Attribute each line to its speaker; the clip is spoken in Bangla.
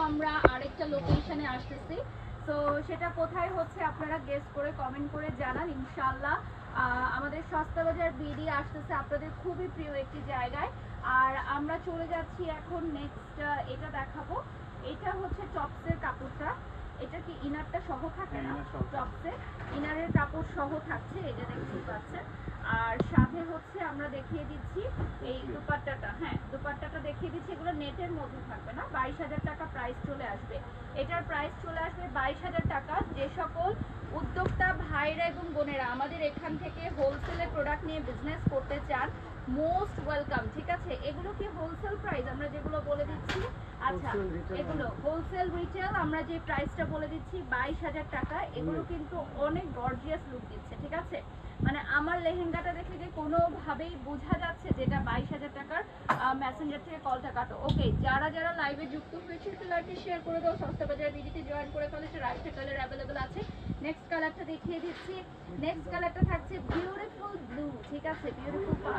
Speaker 1: আমরা আরেকটা লোকেশনে আসতেছি। তো সেটা কোথায় হচ্ছে আপনারা গেস করে কমেন্ট করে জানান ইনশাআল্লাহ। আমাদের সস্তা বাজার বিডি আসতেছে আপনাদের খুবই প্রিয় একটি জায়গায়। আর আমরা চলে যাচ্ছি এখন নেক্সট, এটা দেখাবো। এটা হচ্ছে টপসের কাপড়টা, এটা কি ইনারটা সহ থাকে না? টপসের ইনারের কাপড় সহ থাকছে, এটা দেখতে পাচ্ছেন। আর সাথে হচ্ছে আমরা দেখিয়ে দিচ্ছি এই দুপাট্টাটা, হ্যাঁ দুপাট্টাটা দেখিয়ে দিচ্ছি। এগুলো নেটের মধ্যে থাকবে না। 22,000 টাকা প্রাইস চলে আসবে। এটার প্রাইস চলে আসবে 22,000 টাকা। যে সকল উদ্যোক্তা ভাইরা এবং বোনেরা আমাদের এখান থেকে হোলসেলে প্রোডাক্ট নিয়ে বিজনেস করতে চান, মোস্ট ওয়েলকাম। ঠিক আছে, এগুলো কি হোলসেল প্রাইস আমরা যেগুলো বলে দিচ্ছি? আচ্ছা, এগুলো হোলসেল রিটেল আমরা যে প্রাইসটা বলে দিচ্ছি 22,000 টাকা। এগুলো কিন্তু অনেক গর্জিয়াস লুক দিচ্ছে। ঠিক আছে, মানে আমার লেহেঙ্গাটা দেখে যে কোনোভাবেই বোঝা যাচ্ছে যেটা 22,000 টাকার। মেসেঞ্জার থেকে কলটা কাটো। ওকে, যারা যারা লাইভে যুক্ত হয়েছে একটু লাইভে শেয়ার করে দাও, সস্তা বাজার বিডিতে জয়েন করে ফেলে। এটা রাইটটা কালার অ্যাভেলেবেল আছে। নেক্সট কালারটা দেখিয়ে দিচ্ছি। নেক্সট কালারটা থাকছে বিউটিফুল ব্লু। ঠিক আছে, বিউটিফুল